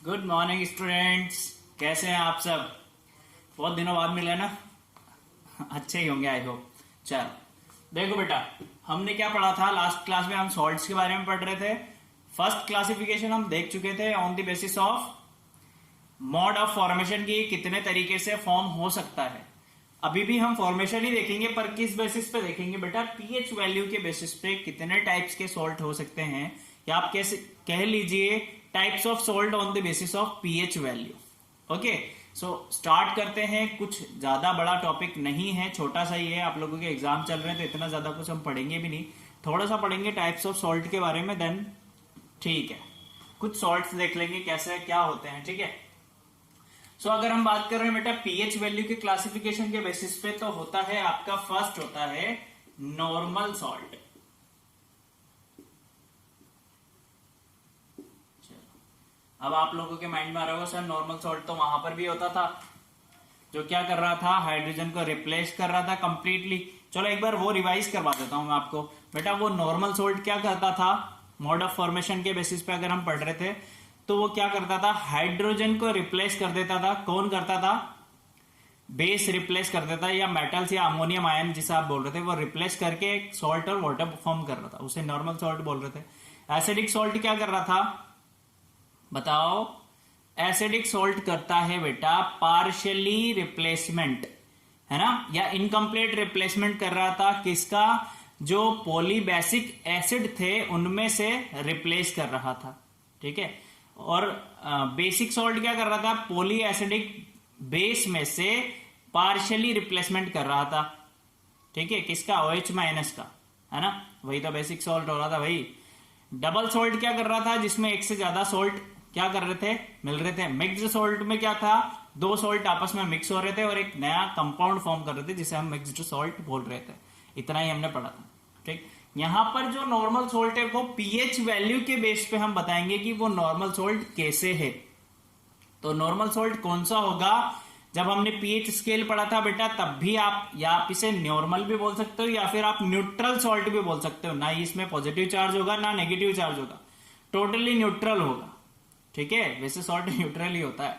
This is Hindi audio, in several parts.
Good morning students. कैसे हैं आप सब? बहुत दिनों बाद मिले ना। अच्छे ही होंगे आई होप। चलो देखो बेटा, हमने क्या पढ़ा था लास्ट क्लास में? हम सॉल्ट्स के बारे में पढ़ रहे थे। फर्स्ट क्लासिफिकेशन हम देख चुके थे on the basis of mode of formation की, कितने तरीके से फॉर्म हो सकता है। अभी भी हम फॉर्मेशन ही देखेंगे, पर किस बेसिस पे देखेंगे बेटा? पीएच वैल्यू के बेसिस पे कितने टाइप्स के सॉल्ट हो सकते हैं, या आप कैसे कह लीजिए types of salt on the basis of pH value. Okay, so start करते हैं। कुछ ज्यादा बड़ा टॉपिक नहीं है, छोटा सा ही है। आप लोगों के एग्जाम चल रहे हैं तो इतना ज्यादा कुछ हम पढ़ेंगे भी नहीं, थोड़ा सा पढ़ेंगे टाइप्स ऑफ सॉल्ट के बारे में, देन ठीक है कुछ सॉल्ट्स देख लेंगे कैसे क्या होते हैं। ठीक है, सो अगर हम बात कर रहे हैं बेटा पीएच वैल्यू के क्लासिफिकेशन के बेसिस पे, तो होता है आपका फर्स्ट होता है नॉर्मल सॉल्ट। अब आप लोगों के माइंड में आ रहा होगा सर नॉर्मल सॉल्ट तो वहां पर भी होता था, जो क्या कर रहा था, हाइड्रोजन को रिप्लेस कर रहा था कंप्लीटली। चलो एक बार वो रिवाइज करवा देता हूं मैं आपको। बेटा वो नॉर्मल सॉल्ट क्या करता था, मोड ऑफ फॉर्मेशन के बेसिस पे अगर हम पढ़ रहे थे, तो वो क्या करता था, हाइड्रोजन को रिप्लेस कर देता था। कौन करता था? बेस रिप्लेस कर देता, या मेटल्स या अमोनियम आयन जिसे आप बोल रहे थे, वो रिप्लेस करके एक सॉल्ट और वाटर फॉर्म कर रहा था, उसे नॉर्मल सॉल्ट बोल रहे थे। एसिडिक सॉल्ट क्या कर रहा था बताओ? एसिडिक सॉल्ट करता है बेटा पार्शियली रिप्लेसमेंट, है ना, या इनकम्प्लीट रिप्लेसमेंट कर रहा था। किसका? जो पॉलीबेसिक एसिड थे उनमें से रिप्लेस कर रहा था। ठीक है, और बेसिक सॉल्ट क्या कर रहा था? पॉली एसिडिक बेस में से पार्शियली रिप्लेसमेंट कर रहा था। ठीक है, किसका? OH माइनस का, है ना, वही तो बेसिक सॉल्ट हो रहा था भाई। डबल सॉल्ट क्या कर रहा था? जिसमें एक से ज्यादा सॉल्ट क्या कर रहे थे, मिल रहे थे। मिक्स्ड सॉल्ट में क्या था? दो सॉल्ट आपस में मिक्स हो रहे थे और एक नया कंपाउंड फॉर्म कर रहे थे, जिसे हम मिक्स्ड सॉल्ट बोल रहे थे। इतना ही हमने पढ़ा था। ठीक, यहां पर जो नॉर्मल सॉल्ट है वो पीएच वैल्यू के बेस पे हम बताएंगे कि वो नॉर्मल सॉल्ट कैसे है। तो नॉर्मल सॉल्ट कौन सा होगा? जब हमने पीएच स्केल पढ़ा था बेटा, तब भी आप या आप इसे नॉर्मल भी बोल सकते हो, या फिर आप न्यूट्रल सॉल्ट भी बोल सकते हो। ना इसमें पॉजिटिव चार्ज होगा ना नेगेटिव चार्ज होगा, टोटली न्यूट्रल होगा। ठीक है, वैसे सॉल्ट न्यूट्रल ही होता है,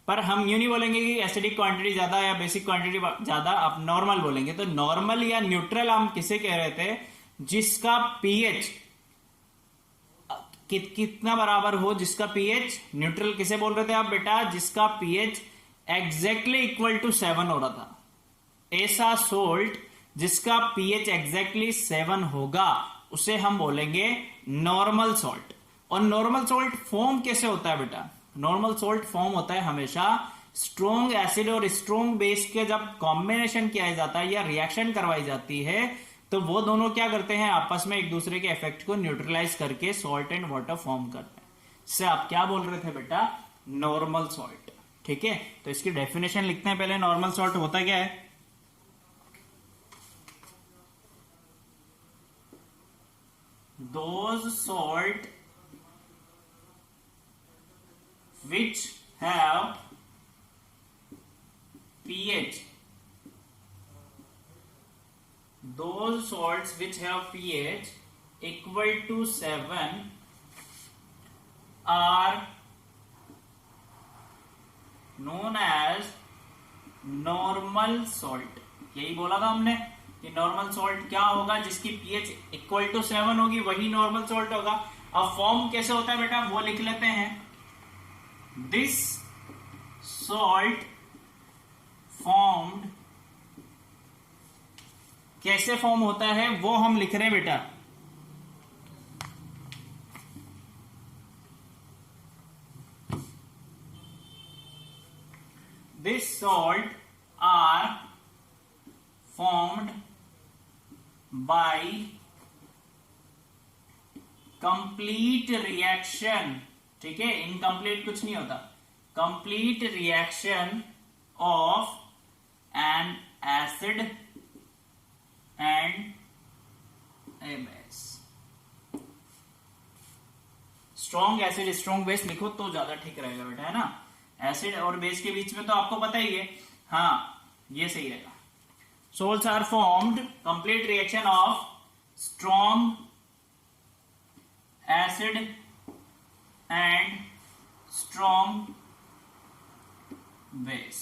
पर हम यूं नहीं बोलेंगे कि एसिडिक क्वांटिटी ज्यादा या बेसिक क्वांटिटी ज्यादा, आप नॉर्मल बोलेंगे। तो नॉर्मल या न्यूट्रल हम किसे कह रहे थे? जिसका पीएच कितना बराबर हो, जिसका पीएच न्यूट्रल किसे बोल रहे थे आप बेटा? जिसका पीएच एग्जैक्टली इक्वल टू 7 हो रहा था। ऐसा सोल्ट जिसका पीएच एग्जैक्टली 7 होगा उसे हम बोलेंगे नॉर्मल सॉल्ट। और नॉर्मल सॉल्ट फॉर्म कैसे होता है बेटा? नॉर्मल सॉल्ट फॉर्म होता है हमेशा स्ट्रॉन्ग एसिड और स्ट्रॉन्ग बेस के जब कॉम्बिनेशन किया जाता है या रिएक्शन करवाई जाती है, तो वो दोनों क्या करते हैं? आपस में एक दूसरे के इफेक्ट को न्यूट्रलाइज करके सॉल्ट एंड वाटर फॉर्म करते हैं। इससे आप क्या बोल रहे थे बेटा? Normal salt. ठीक है, तो इसकी डेफिनेशन लिखते हैं पहले। नॉर्मल सॉल्ट होता क्या है? Those salt which have pH, those salts which have pH equal to 7 are known as normal salt। यही बोला था हमने कि नॉर्मल सॉल्ट क्या होगा? जिसकी pH इक्वल टू 7 होगी वही नॉर्मल सॉल्ट होगा। अब फॉर्म कैसे होता है बेटा, वो लिख लेते हैं। This salt formed, कैसे फॉर्म होता है वो हम लिख रहे हैं बेटा। This salt are formed by complete reaction। ठीक है, इनकम्प्लीट कुछ नहीं होता। Complete reaction of N acid and A base. Strong acid strong base लिखो तो ज्यादा ठीक रहेगा बेटा, है ना। एसिड और बेस के बीच में तो आपको पता ही है, हाँ ये सही रहेगा। Salts are formed complete reaction of strong acid and strong base.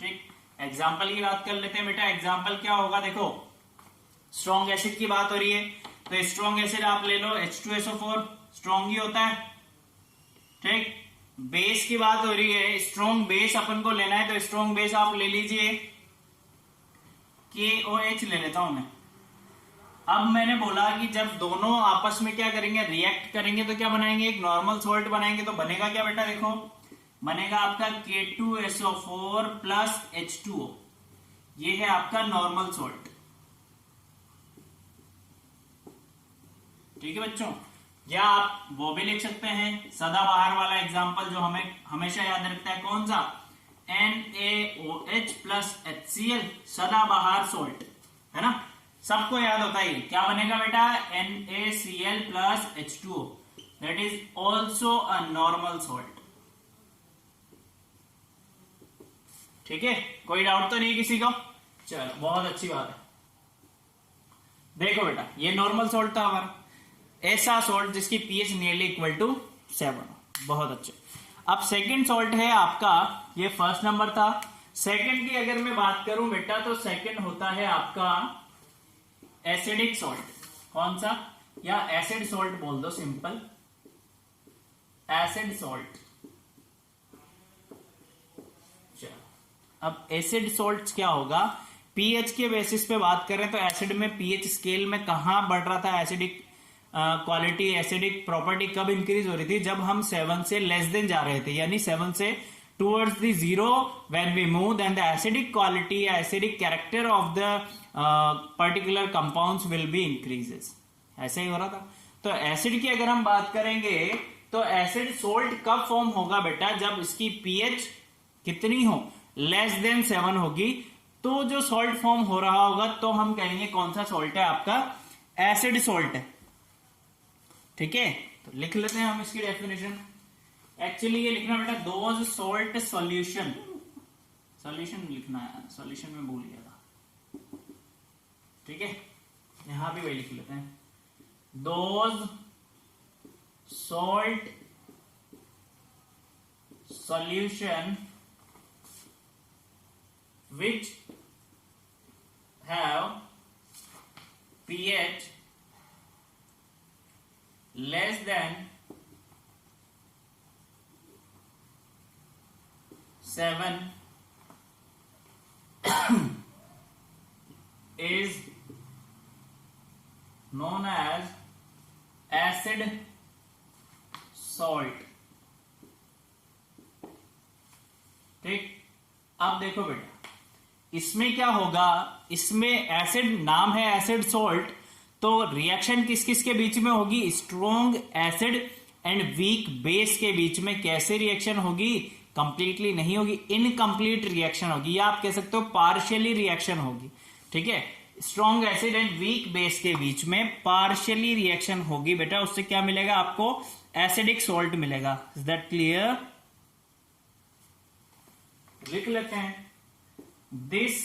ठीक, एग्जाम्पल की बात कर लेते हैं बेटा। एग्जाम्पल क्या होगा, देखो स्ट्रॉन्ग एसिड की बात हो रही है, तो स्ट्रॉन्ग एसिड आप ले लो H2SO4, स्ट्रॉन्ग ही होता है। ठीक, बेस की बात हो रही है, स्ट्रॉन्ग बेस अपन को लेना है, तो स्ट्रॉन्ग बेस आप ले लीजिए KOH ले लेता हूं मैं। अब मैंने बोला कि जब दोनों आपस में क्या करेंगे, रिएक्ट करेंगे, तो क्या बनाएंगे, एक नॉर्मल सॉल्ट बनाएंगे। तो बनेगा क्या बेटा, देखो बनेगा आपका K2SO4 प्लस H2O, ये है आपका नॉर्मल सॉल्ट। ठीक है बच्चों, या आप वो भी लिख सकते हैं सदाबहार वाला एग्जांपल जो हमें हमेशा याद रखता है, कौन सा, NaOH प्लस HCl, सदाबहार सॉल्ट, है ना, सबको याद होता है। क्या बनेगा बेटा, NaCl plus H2O, that is also a normal salt. ठीक है, कोई डाउट तो नहीं किसी को, चलो बहुत अच्छी बात है। देखो बेटा, ये नॉर्मल सॉल्ट था हमारा, ऐसा सॉल्ट जिसकी पीएच नियरली इक्वल टू 7, बहुत अच्छे। अब सेकंड सॉल्ट है आपका, ये फर्स्ट नंबर था। सेकंड की अगर मैं बात करूं बेटा, तो सेकंड होता है आपका एसिडिक सॉल्ट। कौन सा, या एसिड सॉल्ट बोल दो, सिंपल एसिड सॉल्ट। अब एसिड सॉल्ट क्या होगा, पीएच के बेसिस पे बात करें तो एसिड में पीएच स्केल में कहां बढ़ रहा था, एसिडिक क्वालिटी, एसिडिक प्रॉपर्टी कब इंक्रीज हो रही थी, जब हम 7 से लेस देन जा रहे थे, यानी 7 से towards the 0 when we move, then the acidic quality, acidic character of the particular compounds will be increases. ऐसे ही हो रहा था। तो एसिड की अगर हम बात करेंगे, तो एसिड सोल्ट कब फॉर्म होगा बेटा, जब इसकी पीएच कितनी हो, लेस देन 7 होगी, तो जो सॉल्ट फॉर्म हो रहा होगा, तो हम कहेंगे कौन सा सॉल्ट है, आपका एसिड सॉल्ट है। ठीक है, तो लिख लेते हैं हम इसकी डेफिनेशन। एक्चुअली ये लिखना बेटा, दोज सॉल्ट सॉल्यूशन, सॉल्यूशन लिखना है, सॉल्यूशन में भूल गया था। ठीक है, यहां भी वही लिख लेते हैं, those salt solution which have pH less than 7 is known as acid salt। ठीक, अब देखो बेटा, इसमें क्या होगा, इसमें एसिड नाम है एसिड सॉल्ट, तो रिएक्शन किस किस के बीच में होगी, strong acid and weak base के बीच में। कैसे रिएक्शन होगी, कंप्लीटली नहीं होगी, इनकम्प्लीट रिएक्शन होगी, या आप कह सकते हो पार्शियली रिएक्शन होगी। ठीक है, strong acid and weak base के बीच में पार्शियली रिएक्शन होगी बेटा, उससे क्या मिलेगा आपको, एसिडिक सॉल्ट मिलेगा। इज दैट क्लियर, लिख लेते हैं, this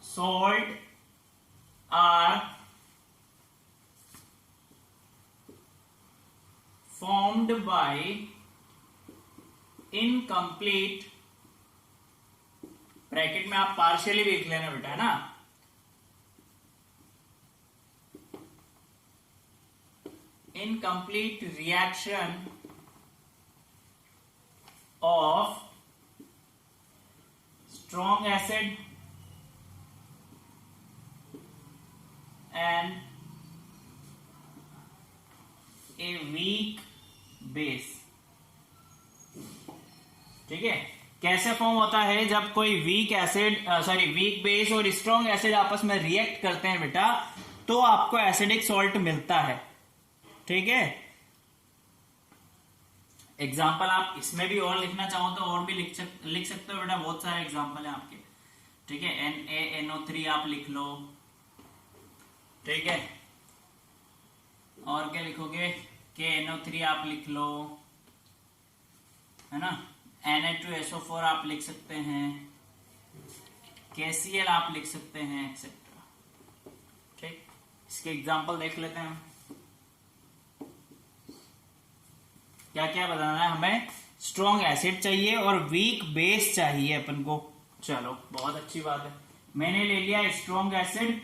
salt are formed by incomplete, bracket में आप पार्शियली भी लिख लेना बेटा, है ना, incomplete reaction of strong acid and a weak base। ठीक है, कैसे फॉर्म होता है, जब कोई वीक एसिड वीक बेस और स्ट्रॉन्ग एसिड आपस में रिएक्ट करते हैं बेटा, तो आपको एसिडिक सॉल्ट मिलता है। ठीक है, एग्जाम्पल आप इसमें भी और लिखना चाहो तो और भी लिख सकते हो बेटा, बहुत सारे एग्जाम्पल है आपके। ठीक है, NaNO3 आप लिख लो। ठीक है, और क्या लिखोगे, KNO3 आप लिख लो, है ना, Na2SO4 आप लिख सकते हैं, KCl आप लिख सकते हैं, एक्सेट्रा। ठीक, इसके एग्जाम्पल देख लेते हैं हम। क्या क्या बताना है हमें, स्ट्रॉन्ग एसिड चाहिए और वीक बेस चाहिए अपन को। चलो बहुत अच्छी बात है, मैंने ले लिया स्ट्रॉन्ग एसिड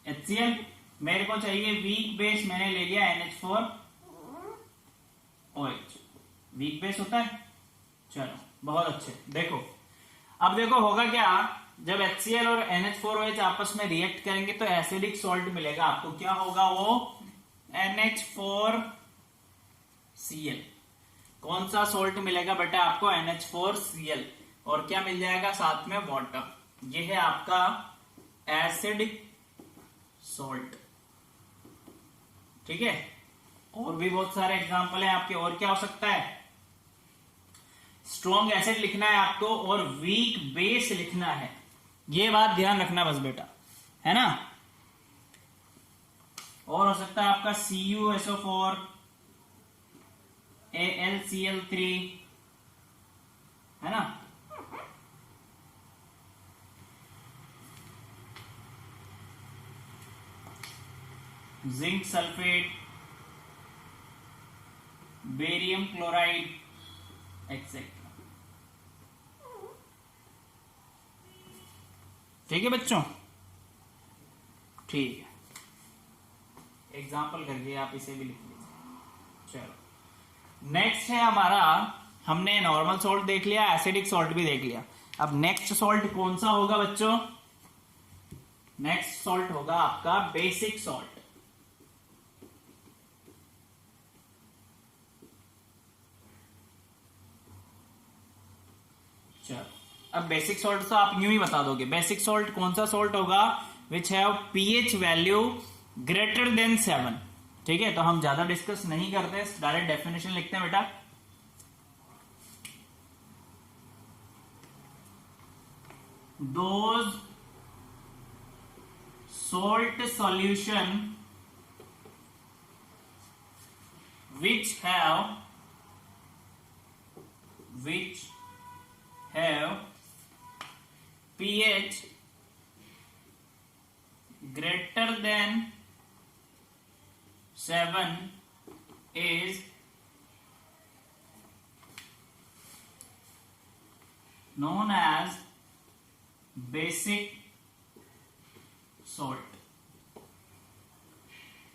HCl, मेरे को चाहिए वीक बेस, मैंने ले लिया NH4OH। वीक बेस होता है। चलो बहुत अच्छे। देखो अब देखो होगा क्या, जब HCl और NH4OH आपस में रिएक्ट करेंगे तो एसिडिक सॉल्ट मिलेगा आपको। क्या होगा वो, NH4Cl। कौन सा सॉल्ट मिलेगा बेटा आपको, NH4Cl। और क्या मिल जाएगा साथ में, वाटर। ये है आपका एसिडिक सॉल्ट। ठीक है, और भी बहुत सारे एग्जांपल हैं आपके। और क्या हो सकता है, स्ट्रॉन्ग एसिड लिखना है आपको और वीक बेस लिखना है, ये बात ध्यान रखना बस बेटा, है ना। और हो सकता है आपका CuSO4, AlCl3, है ना। Zinc sulphate, barium chloride etcetera. ठीक है बच्चों, ठीक है, एग्जाम्पल करके आप इसे भी लिख लीजिए। चलो नेक्स्ट है हमारा, हमने नॉर्मल सॉल्ट देख लिया, एसिडिक सॉल्ट भी देख लिया। अब नेक्स्ट सॉल्ट कौन सा होगा बच्चों, नेक्स्ट सॉल्ट होगा आपका बेसिक सॉल्ट। चलो अब बेसिक सॉल्ट तो आप यूं ही बता दोगे। बेसिक सॉल्ट कौन सा सॉल्ट होगा, which have pH value greater than 7। ठीक है, तो हम ज्यादा डिस्कस नहीं करते, डायरेक्ट डेफिनेशन लिखते हैं बेटा। Those salt solution which have pH greater than 7 is known as basic salt।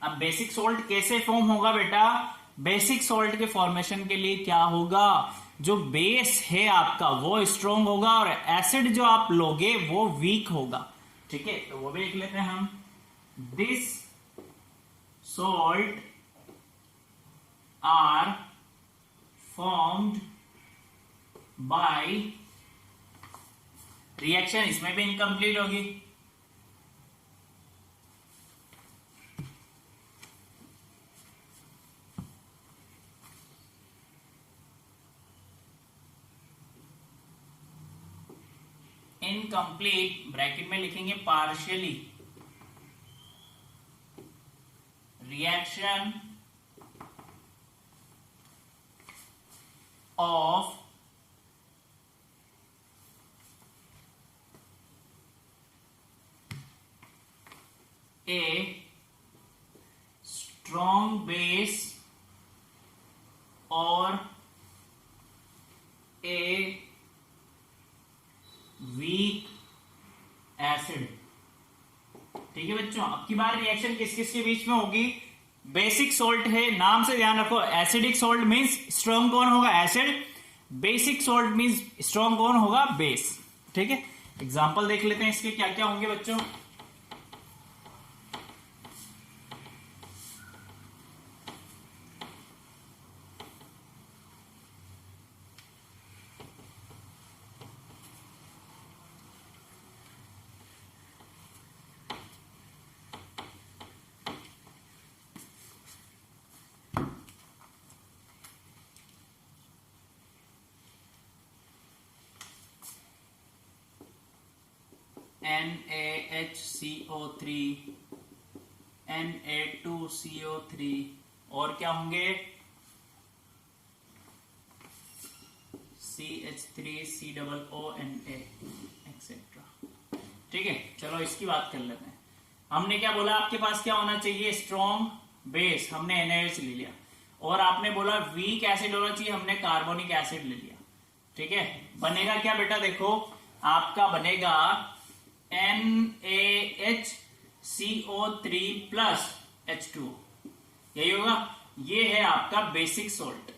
अब बेसिक सॉल्ट कैसे फॉर्म होगा बेटा, बेसिक सॉल्ट के फॉर्मेशन के लिए क्या होगा, जो बेस है आपका वो स्ट्रॉन्ग होगा और एसिड जो आप लोगे वो वीक होगा। ठीक है, तो वो भी लिख लेते हैं हम। This salt are formed by, reaction इसमें भी इनकम्प्लीट होगी, इनकम्प्लीट ब्रैकेट में लिखेंगे partially, reaction of a strong base और ए वीक एसिड। ठीक है बच्चों, अब की बार रिएक्शन किस किस के बीच में होगी, बेसिक सॉल्ट है, नाम से ध्यान रखो। एसिडिक सॉल्ट मींस स्ट्रॉन्ग कौन होगा, acid. Basic salt means strong कौन होगा, बेस। ठीक है, एग्जांपल देख लेते हैं इसके क्या क्या होंगे बच्चों। NaHCO3, Na2CO3, और क्या होंगे, CH3COONA एक्सेट्रा। ठीक है, चलो इसकी बात कर लेते हैं। हमने क्या बोला, आपके पास क्या होना चाहिए, स्ट्रॉन्ग बेस, हमने NaOH ले लिया। और आपने बोला वीक एसिड होना चाहिए, हमने कार्बोनिक एसिड ले लिया। ठीक है, बनेगा क्या बेटा, देखो आपका बनेगा NaHCO3 प्लस H2O, यही होगा। ये है आपका बेसिक सोल्ट,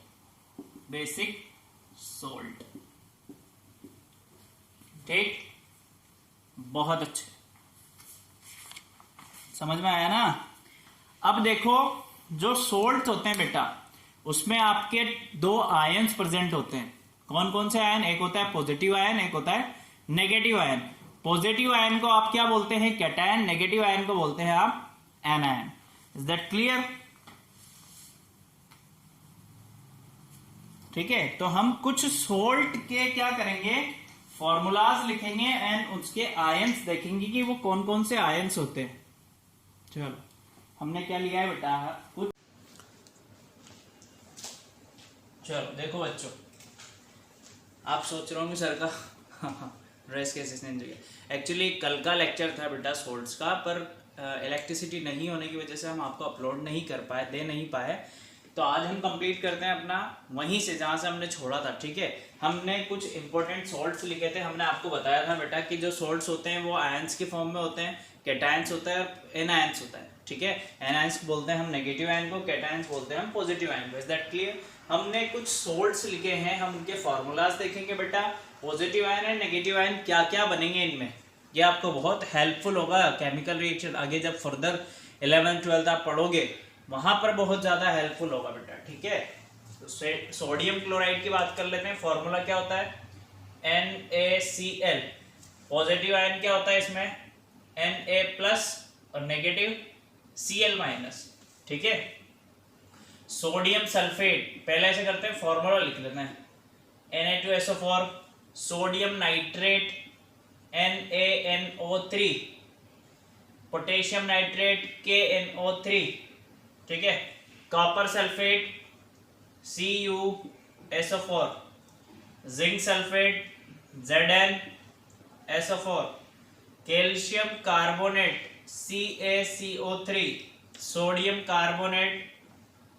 बेसिक सोल्ट। ठीक, बहुत अच्छे, समझ में आया ना। अब देखो जो सोल्ट होते हैं बेटा, उसमें आपके दो आयंस प्रेजेंट होते हैं। कौन कौन से आयन, एक होता है पॉजिटिव आयन, एक होता है नेगेटिव आयन। पॉजिटिव आयन को आप क्या बोलते हैं, कैटायन, नेगेटिव आयन को बोलते हैं आप एनायन। Is that clear? ठीक है, तो हम कुछ सोल्ट के क्या करेंगे, फॉर्मूलाज लिखेंगे एंड उसके आयंस देखेंगे कि वो कौन कौन से आयंस होते हैं। चलो हमने क्या लिया है बेटा, कुछ चलो देखो बच्चों, आप सोच रहे होंगे सर का ड्रेस कैसे चेंज हो गया। एक्चुअली कल का लेक्चर था बेटा सोल्ट्स का, पर इलेक्ट्रिसिटी नहीं होने की वजह से हम आपको अपलोड नहीं कर पाए, दे नहीं पाए। तो आज हम कंप्लीट करते हैं अपना वहीं से जहां से हमने छोड़ा था। ठीक है, हमने कुछ इंपॉर्टेंट सॉल्ट्स लिखे थे। हमने आपको बताया था बेटा कि जो सॉल्ट्स होते हैं वो आयंस के फॉर्म में होते हैं, कैटायंस होता है और एनायंस होता है। ठीक है, एनायंस बोलते हैं हम नेगेटिव आयन को, कैटायंस बोलते हैं हम पॉजिटिव आयन को। Is that clear? हमने कुछ सॉल्ट्स लिखे हैं, हम उनके फॉर्मूलाज देखेंगे बेटा। Positive ion and negative ion क्या क्या बनेंगे इनमें, ये आपको बहुत हेल्पफुल होगा केमिकल रिएक्शन आगे जब फर्दर 11th 12th आप पढ़ोगे, वहां पर बहुत ज्यादा हेल्पफुल होगा बेटा। ठीक है, तो सोडियम क्लोराइड की बात कर लेते हैं। फॉर्मूला क्या होता है, NaCl। पॉजिटिव आयन क्या होता है इसमें, Na प्लस और नेगेटिव Cl माइनस। ठीक है, सोडियम सल्फेट, पहले ऐसे करते हैं, फॉर्मूला लिख लेते हैं, Na2SO4, sodium nitrate NaNO3, potassium nitrate KNO3। ठीक है, copper sulphate CuSO4, zinc sulphate ZnSO4, calcium carbonate CaCO3, sodium carbonate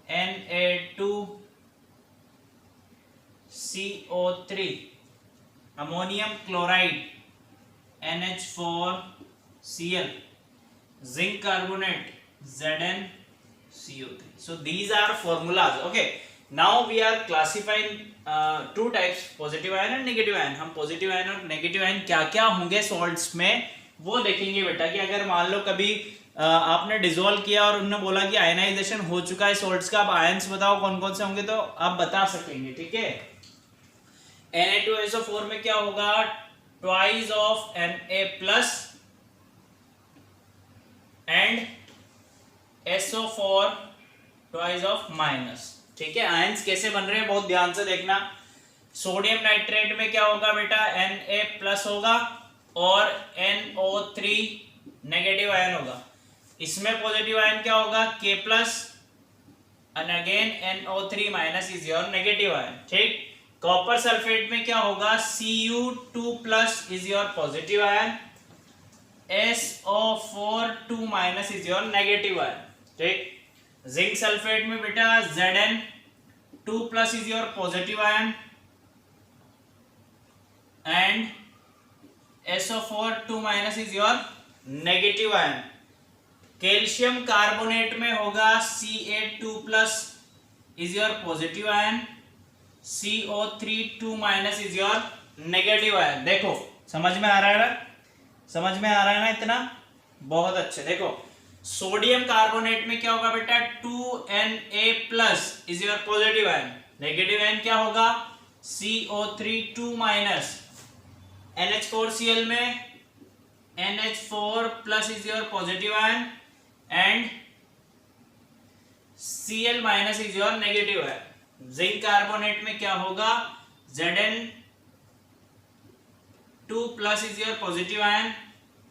Na2CO3, ammonium chloride NH4Cl, zinc carbonate ZnCO3. So these are formulas. Okay. Now we are classifying two types, positive ion and negative ion. हम positive ion और negative ion क्या क्या होंगे सॉल्ट्स में वो देखेंगे बेटा। कि अगर मान लो कभी आपने डिसॉल्व किया और उन्होंने बोला कि आयनाइजेशन हो चुका है सॉल्ट्स का, अब आयंस बताओ कौन कौन से होंगे, तो आप बता सकेंगे। ठीक है, Na2SO4 में क्या होगा, twice of Na plus and SO4 twice of minus. ठीक है, आयंस कैसे बन रहे हैं बहुत ध्यान से देखना। सोडियम नाइट्रेट में क्या होगा बेटा, Na प्लस होगा और NO3 नेगेटिव आयन होगा। इसमें पॉजिटिव आयन क्या होगा, K plus and again NO3 minus is your negative ion. ठीक, कॉपर सल्फेट में क्या होगा, Cu2 plus is your positive ion, SO4 2 minus is your negative ion. ठीक, जिंक सल्फेट में बेटा Zn2 plus is your positive ion and SO4 2 minus is your negative ion. Calcium carbonate में होगा Ca2 plus is your positive ion, CO3 2 minus is your negative ion. देखो समझ में आ रहा है ना, समझ में आ रहा है ना इतना, बहुत अच्छे। देखो सोडियम कार्बोनेट में क्या होगा बेटा, 2Na plus is your positive ion, negative ion क्या होगा, CO3 2 माइनस। NH4Cl में NH4 plus is your positive ion and Cl minus is your negative ion. Zinc carbonate में क्या होगा, Zn2 plus is your positive ion,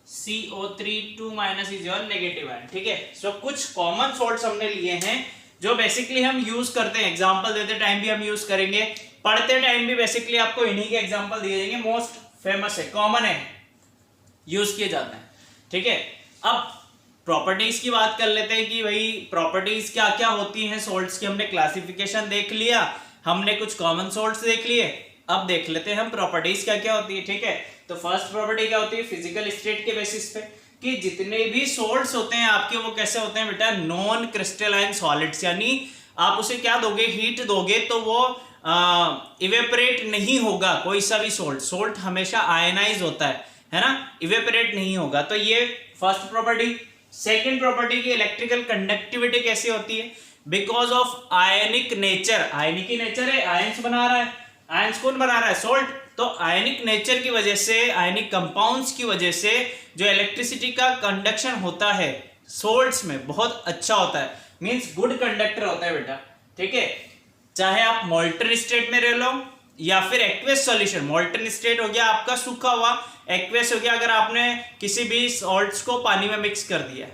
CO3 2 minus is your negative ion. ठीक है, सो कुछ कॉमन सॉल्ट्स हमने लिए हैं जो बेसिकली हम यूज करते हैं, एग्जांपल देते टाइम भी हम यूज करेंगे, पढ़ते टाइम भी बेसिकली आपको इन्हीं के एग्जांपल दिए जाएंगे। मोस्ट फेमस है, कॉमन है, यूज किए जाते हैं। ठीक है, अब प्रॉपर्टीज की बात कर लेते हैं कि भाई प्रॉपर्टीज क्या क्या होती हैं सॉल्ट्स की। हमने क्लासिफिकेशन देख लिया, हमने कुछ कॉमन सॉल्ट्स देख लिए, अब देख लेते हैं हम प्रॉपर्टीज क्या क्या होती है। ठीक है, तो फर्स्ट प्रॉपर्टी क्या होती है, फिजिकल स्टेट के बेसिस पे कि जितने भी सॉल्ट्स होते हैं आपके वो कैसे होते हैं बेटा, नॉन क्रिस्टलाइन सॉलिड्स, यानी आप उसे क्या दोगे, हीट दोगे तो वो इवेपोरेट नहीं होगा। कोई सा भी सोल्ट हमेशा आयनाइज होता है ना, इवेपोरेट नहीं होगा। तो ये फर्स्ट प्रॉपर्टी। सेकेंड प्रॉपर्टी की इलेक्ट्रिकल कंडक्टिविटी कैसी होती है, because of ionic nature. Ionic he nature है, आयंस बना रहा है, आयंस कौन बना रहा है, सोल्ट। तो आयनिक नेचर की वजह से, आयनिक कंपाउंड्स की वजह से जो इलेक्ट्रिसिटी का कंडक्शन होता है सोल्ट्स में बहुत अच्छा होता है, मींस गुड कंडक्टर होता है बेटा। ठीक है, चाहे आप मोल्टन स्टेट में रह लो या फिर एक्वेस सॉल्यूशन। मोल्टन स्टेट हो गया आपका सूखा हुआ, एक्वेस हो गया अगर आपने किसी भी सॉल्ट्स को पानी में मिक्स कर दिया,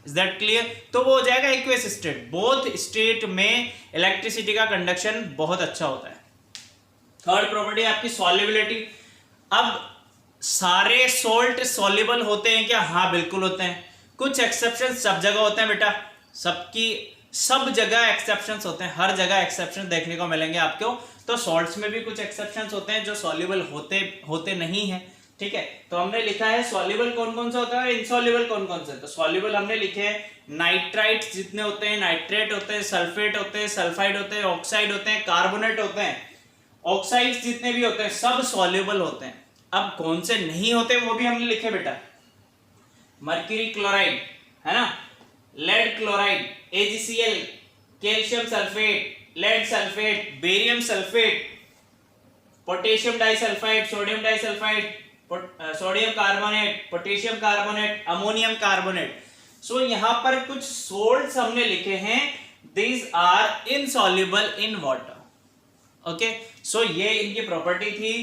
इज दैट क्लियर, तो वो हो जाएगा एक्वेस स्टेट। बोथ स्टेट में इलेक्ट्रिसिटी का कंडक्शन बहुत अच्छा होता है। थर्ड प्रॉपर्टी आपकी सॉल्युबिलिटी। अब सारे सॉल्ट सॉल्युबल होते हैं क्या, हाँ बिल्कुल होते हैं। कुछ एक्सेप्शन सब जगह होते हैं बेटा, सब जगह एक्सेप्शंस होते हैं, हर जगह एक्सेप्शन देखने को मिलेंगे आपको। तो सॉल्ट्स में भी कुछ एक्सेप्शंस होते हैं जो सॉल्युबल होते नहीं है। ठीक है, तो हमने लिखा है सॉल्युबल कौन कौन सा होता है, इनसॉल्युबल कौन कौन सा है। तो सॉल्युबल हमने लिखे हैं नाइट्राइट जितने होते हैं, नाइट्रेट होते हैं, सल्फेट होते हैं, सल्फाइड होते हैं, ऑक्साइड होते हैं, कार्बोनेट होते हैं, ऑक्साइड्स जितने भी होते हैं सब सॉल्युबल होते हैं। अब कौन से नहीं होते वो भी हमने लिखे बेटा, मर्क्यूरी क्लोराइड है ना, lead chloride, AgCl, calcium sulphate, lead sulphate, barium sulphate, potassium disulphide, sodium disulphide, sodium carbonate, potassium carbonate, ammonium carbonate. So यहां पर कुछ सोल्ट्स हमने लिखे हैं, these are insoluble in water. Okay, so ये इनकी प्रॉपर्टी थी।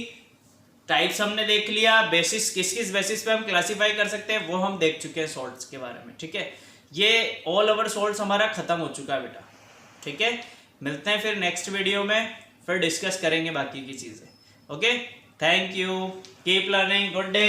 टाइप्स हमने देख लिया, बेसिस किस किस बेसिस पे हम क्लासिफाई कर सकते हैं वो हम देख चुके हैं सॉल्ट्स के बारे में। ठीक है, ये ऑल ओवर सॉल्ट्स हमारा खत्म हो चुका है बेटा। ठीक है, मिलते हैं फिर नेक्स्ट वीडियो में, फिर डिस्कस करेंगे बाकी की चीजें। Okay, thank you, keep learning, good day.